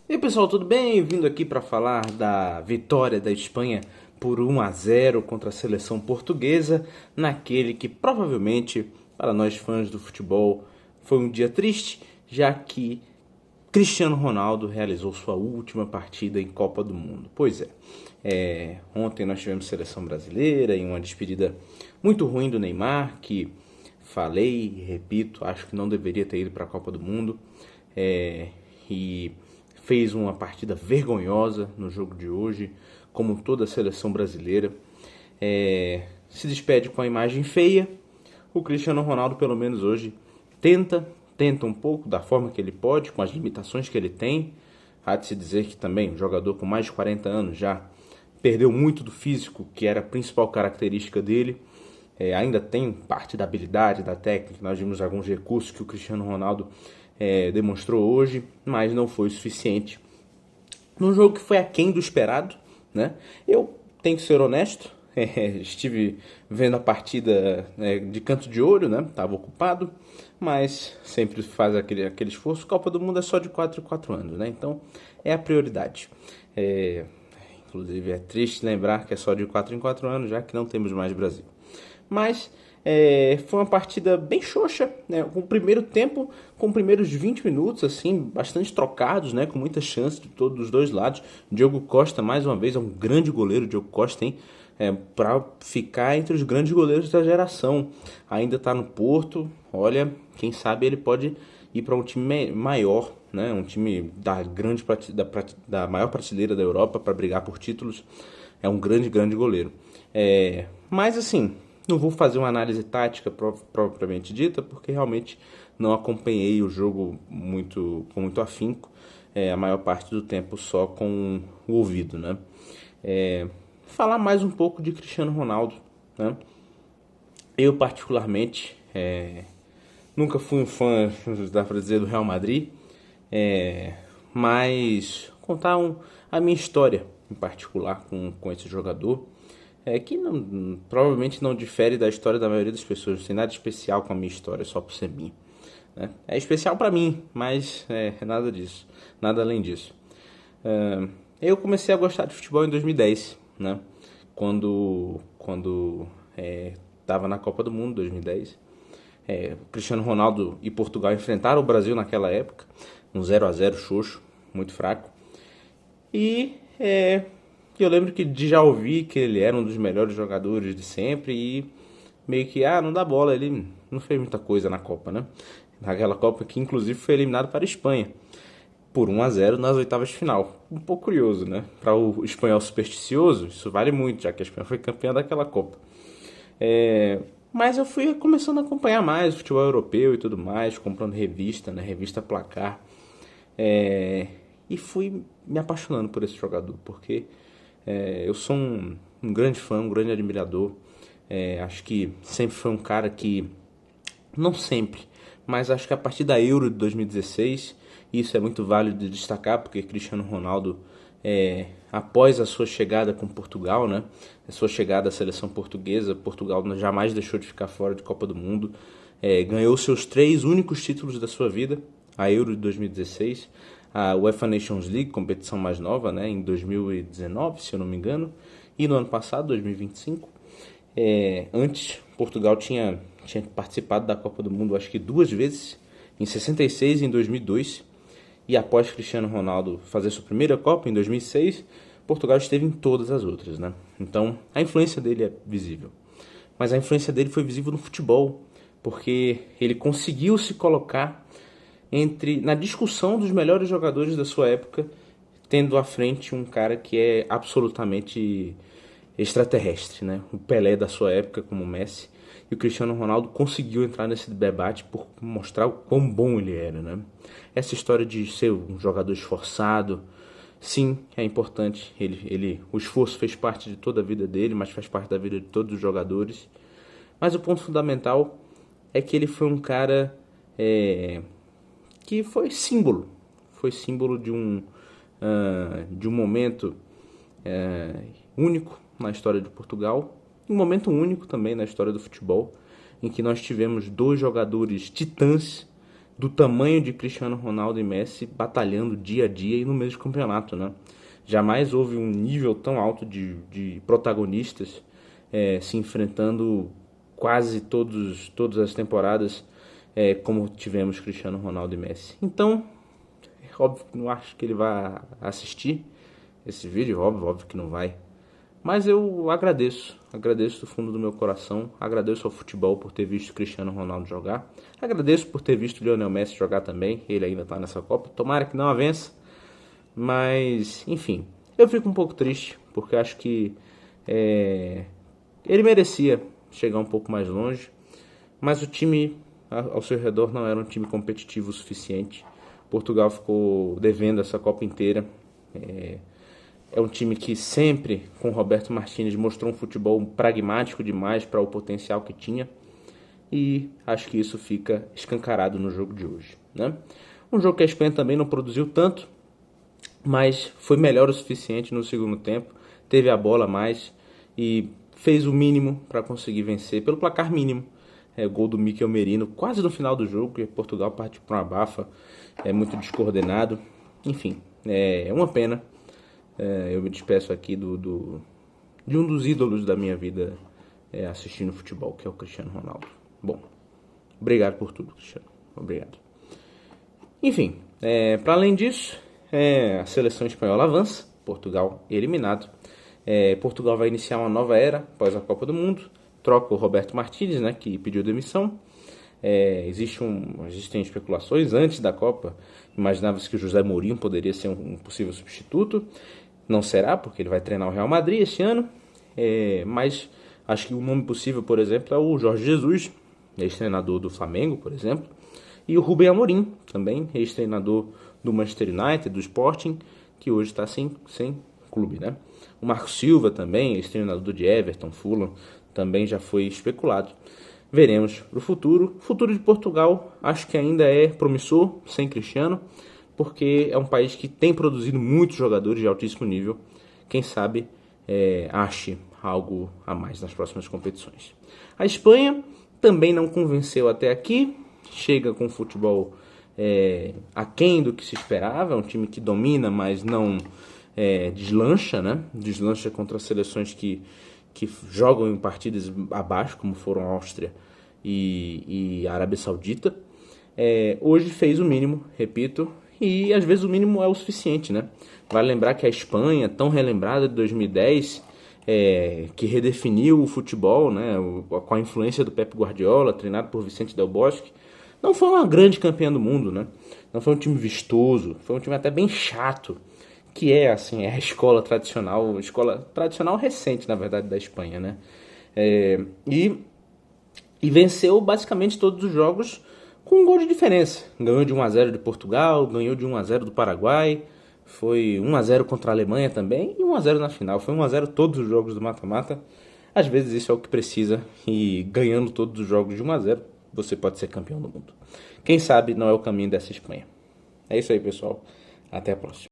E aí pessoal, tudo bem? Vindo aqui para falar da vitória da Espanha por 1-0 contra a seleção portuguesa, naquele que provavelmente, para nós fãs do futebol, foi um dia triste, já que Cristiano Ronaldo realizou sua última partida em Copa do Mundo. Pois é, ontem nós tivemos seleção brasileira e uma despedida muito ruim do Neymar, que falei e repito, acho que não deveria ter ido para a Copa do Mundo. E fez uma partida vergonhosa no jogo de hoje, como toda a seleção brasileira. Se despede com a imagem feia. O Cristiano Ronaldo, pelo menos hoje, tenta um pouco da forma que ele pode, com as limitações que ele tem. Há de se dizer que também, um jogador com mais de 40 anos já perdeu muito do físico, que era a principal característica dele. Ainda tem parte da habilidade, da técnica. Nós vimos alguns recursos que o Cristiano Ronaldo demonstrou hoje, mas não foi o suficiente. Num jogo que foi aquém do esperado, né? Eu tenho que ser honesto, estive vendo a partida de canto de olho, né? Estava ocupado, mas sempre faz aquele esforço. Copa do Mundo é só de 4 em 4 anos, né? Então é a prioridade. Inclusive é triste lembrar que é só de 4 em 4 anos, já que não temos mais Brasil. Mas foi uma partida bem xoxa, né? Com o primeiro tempo, com os primeiros 20 minutos, assim, bastante trocados, né? Com muita chance de todos os dois lados. Diogo Costa, mais uma vez, é um grande goleiro. Diogo Costa tem para ficar entre os grandes goleiros da geração. Ainda está no Porto. Olha, quem sabe ele pode ir para um time maior, né? Um time da maior prateleira da Europa para brigar por títulos. É um grande goleiro. Mas assim, não vou fazer uma análise tática propriamente dita, porque realmente não acompanhei o jogo com muito afinco, a maior parte do tempo só com o ouvido, né? Falar mais um pouco de Cristiano Ronaldo, né? Eu particularmente nunca fui um fã, dá pra dizer, do Real Madrid, mas contar a minha história em particular com esse jogador, que provavelmente não difere da história da maioria das pessoas. Não tem nada especial com a minha história, só por ser minha, né? É especial para mim, mas nada disso, nada além disso. Eu comecei a gostar de futebol em 2010, né? Quando estava na Copa do Mundo 2010. Cristiano Ronaldo e Portugal enfrentaram o Brasil naquela época, um 0-0 xoxo, muito fraco. E eu lembro que já ouvi que ele era um dos melhores jogadores de sempre e meio que, não dá bola, ele não fez muita coisa na Copa, né? Naquela Copa que inclusive foi eliminado para a Espanha por 1-0 nas oitavas de final. Um pouco curioso, né? Para o espanhol supersticioso, isso vale muito, já que a Espanha foi campeã daquela Copa. Mas eu fui começando a acompanhar mais o futebol europeu e tudo mais, comprando revista, né? Revista Placar. E fui me apaixonando por esse jogador, porque eu sou um grande fã, um grande admirador. Acho que sempre foi um cara que, não sempre, mas acho que a partir da Euro de 2016, isso é muito válido de destacar, porque Cristiano Ronaldo, após a sua chegada com Portugal, né, a sua chegada à seleção portuguesa, Portugal jamais deixou de ficar fora de Copa do Mundo, ganhou seus 3 únicos títulos da sua vida, a Euro de 2016, a UEFA Nations League, competição mais nova, né, em 2019, se eu não me engano, e no ano passado, 2025. Antes, Portugal tinha participado da Copa do Mundo, acho que 2 vezes, em 66 e em 2002, e após Cristiano Ronaldo fazer sua primeira Copa, em 2006, Portugal esteve em todas as outras, né? Então, a influência dele é visível. Mas a influência dele foi visível no futebol, porque ele conseguiu se colocar na discussão dos melhores jogadores da sua época, tendo à frente um cara que é absolutamente extraterrestre, né? O Pelé da sua época, como o Messi, e o Cristiano Ronaldo conseguiu entrar nesse debate por mostrar o quão bom ele era, né? Essa história de ser um jogador esforçado, sim, é importante. O esforço fez parte de toda a vida dele, mas faz parte da vida de todos os jogadores. Mas o ponto fundamental é que ele foi um cara que foi símbolo de um momento único na história de Portugal, um momento único também na história do futebol, em que nós tivemos 2 jogadores titãs do tamanho de Cristiano Ronaldo e Messi batalhando dia a dia e no mesmo campeonato, né? Jamais houve um nível tão alto de protagonistas se enfrentando quase todas as temporadas como tivemos Cristiano Ronaldo e Messi. Então, óbvio que não acho que ele vai assistir esse vídeo, óbvio que não vai. Mas eu agradeço do fundo do meu coração, agradeço ao futebol por ter visto Cristiano Ronaldo jogar, agradeço por ter visto Lionel Messi jogar também, ele ainda está nessa Copa, tomara que não a vença, mas enfim, eu fico um pouco triste, porque acho que ele merecia chegar um pouco mais longe, mas o time ao seu redor não era um time competitivo o suficiente. Portugal ficou devendo essa Copa inteira. É um time que sempre, com Roberto Martínez, mostrou um futebol pragmático demais para o potencial que tinha. E acho que isso fica escancarado no jogo de hoje, né? Um jogo que a Espanha também não produziu tanto, mas foi melhor o suficiente no segundo tempo. Teve a bola a mais e fez o mínimo para conseguir vencer, pelo placar mínimo. Gol do Mikel Merino quase no final do jogo, e Portugal partiu para uma abafa, muito descoordenado. Enfim, é uma pena. Eu me despeço aqui de um dos ídolos da minha vida assistindo futebol, que é o Cristiano Ronaldo. Bom, obrigado por tudo, Cristiano. Obrigado. Enfim, para além disso, a seleção espanhola avança, Portugal eliminado. Portugal vai iniciar uma nova era após a Copa do Mundo. Troca o Roberto Martínez, né, que pediu demissão. Existem especulações antes da Copa. Imaginava-se que o José Mourinho poderia ser um possível substituto. Não será, porque ele vai treinar o Real Madrid este ano. Mas acho que o nome possível, por exemplo, é o Jorge Jesus, ex-treinador do Flamengo, por exemplo. E o Rubem Amorim, também ex-treinador do Manchester United, do Sporting, que hoje está sem clube, né? O Marco Silva também, ex-treinador de Everton, Fulham, também já foi especulado. Veremos para o futuro. O futuro de Portugal acho que ainda é promissor, sem Cristiano, porque é um país que tem produzido muitos jogadores de altíssimo nível. Quem sabe ache algo a mais nas próximas competições. A Espanha também não convenceu até aqui, chega com futebol aquém do que se esperava, é um time que domina, mas não deslancha, né? Deslancha contra seleções que jogam em partidas abaixo, como foram a Áustria e a Arábia Saudita. Hoje fez o mínimo, repito, e às vezes o mínimo é o suficiente, né? Vale lembrar que a Espanha, tão relembrada de 2010, que redefiniu o futebol, né, com a influência do Pep Guardiola, treinado por Vicente Del Bosque, não foi uma grande campeã do mundo, né? Não foi um time vistoso, foi um time até bem chato, que é a escola tradicional recente, na verdade, da Espanha, né? E venceu basicamente todos os jogos com um gol de diferença. Ganhou de 1-0 de Portugal, ganhou de 1-0 do Paraguai, foi 1-0 contra a Alemanha também e 1-0 na final. Foi 1-0 todos os jogos do mata-mata. Às vezes isso é o que precisa, e ganhando todos os jogos de 1-0, você pode ser campeão do mundo. Quem sabe não é o caminho dessa Espanha. É isso aí, pessoal. Até a próxima.